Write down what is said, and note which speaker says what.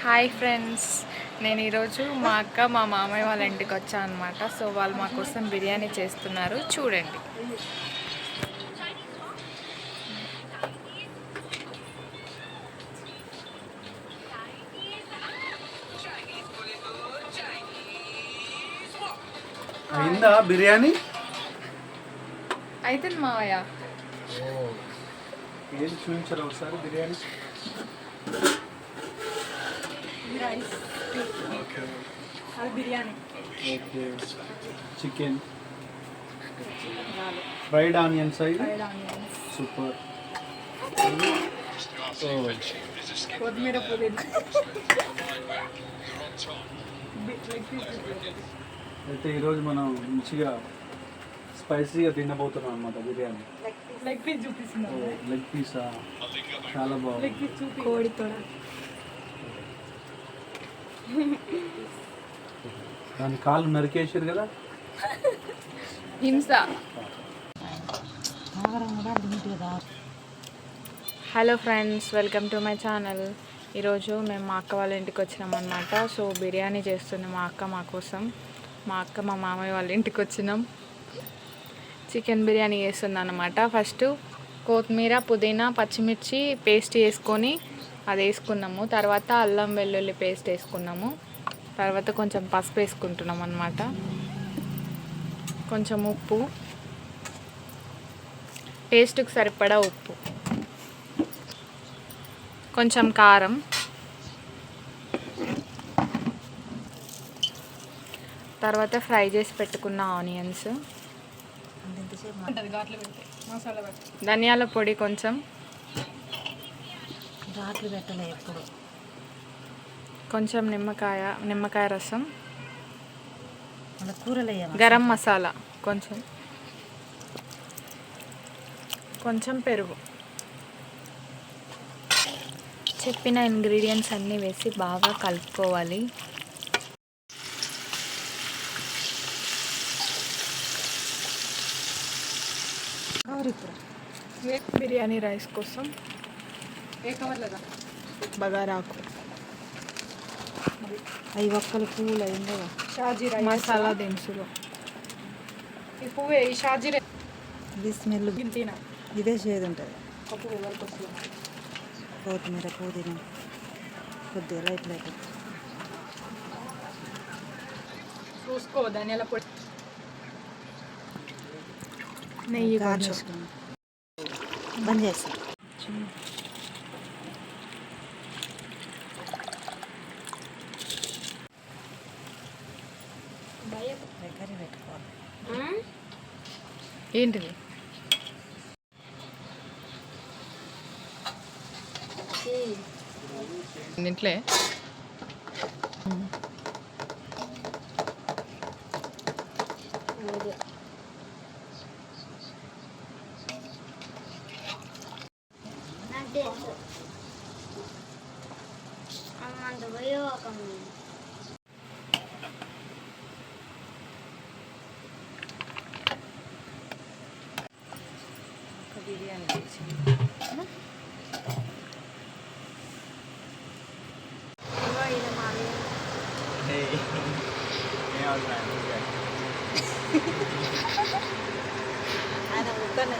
Speaker 1: Hi friends, నేను ఈరోజు మా అక్క మా మామయ్య వాళ్ళ ఇంటికి వచ్చాను అనమాట. సో వాళ్ళు మా కోసం బిర్యానీ చేస్తున్నారు, చూడండి.
Speaker 2: అయిందా బిర్యానీ?
Speaker 1: అయితే మావయ్య
Speaker 2: ఏది చూపించారు ఒకసారి biryani?
Speaker 1: Biryani
Speaker 2: okay, chicken, fried onions అవి సూపర్.
Speaker 1: కొత్తిమీర పుదీనా.
Speaker 2: అయితే ఈరోజు మనం మంచిగా స్పైసీగా తినబోతున్నాం అన్నమాట బిర్యానీ.
Speaker 1: లెగ్ పీస్ చూపిస్తున్నాం.
Speaker 2: Leg Pisa? చాలా బాగుంది.
Speaker 1: కోడి తోడ.
Speaker 2: దాని కాళ్ళు నరికేసారు కదా.
Speaker 1: హింస. Hello friends, welcome to my channel. ఈరోజు మేము మా అక్క వాళ్ళ ఇంటికి వచ్చినాం అనమాట. సో బిర్యానీ చేస్తుంది మా అక్క మా కోసం. మా అక్క మా మామయ్య వాళ్ళ ఇంటికి వచ్చినాం. చికెన్ బిర్యానీ చేస్తుంది అన్నమాట. ఫస్ట్ కొత్తిమీర, పుదీనా, పచ్చిమిర్చి పేస్ట్ వేసుకొని అది వేసుకున్నాము. తర్వాత అల్లం వెల్లుల్లి పేస్ట్ వేసుకున్నాము. తర్వాత కొంచెం పసుపు వేసుకుంటున్నాం అన్నమాట. కొంచెం ఉప్పు, టేస్ట్కి సరిపడా ఉప్పు, కొంచెం కారం, తర్వాత ఫ్రై చేసి పెట్టుకున్న ఆనియన్స్, ధనియాల పొడి కొంచెం, కొంచెం నిమ్మకాయ రసం, గరం మసాలా కొంచెం పెరుగు. చెప్పిన ఇంగ్రీడియంట్స్ అన్నీ వేసి బాగా కలుపుకోవాలి. బిర్యానీ రైస్ కోసం బగారాకు,
Speaker 3: అవి ఒక్కలు పువ్వులు అయిందా,
Speaker 1: మసాలా దినుసులు, ఈ పువ్వే ఈ షాజీరా.
Speaker 3: ఇది స్మెల్ ఇదే చేదు ఉంటుంది. కొత్తిమీర, పుదీనా కొద్దిగా లైట్ లైట్
Speaker 1: చూసుకో. ధనియాల పొడి, నెయ్యి కొంచెం.
Speaker 3: బంద్ చేస్తాం. దగ్గర పెట్టుకోవాలి.
Speaker 1: ఏంటిది? ఇంట్లే
Speaker 3: బిర్యానీ ఆయన ఉత్తనే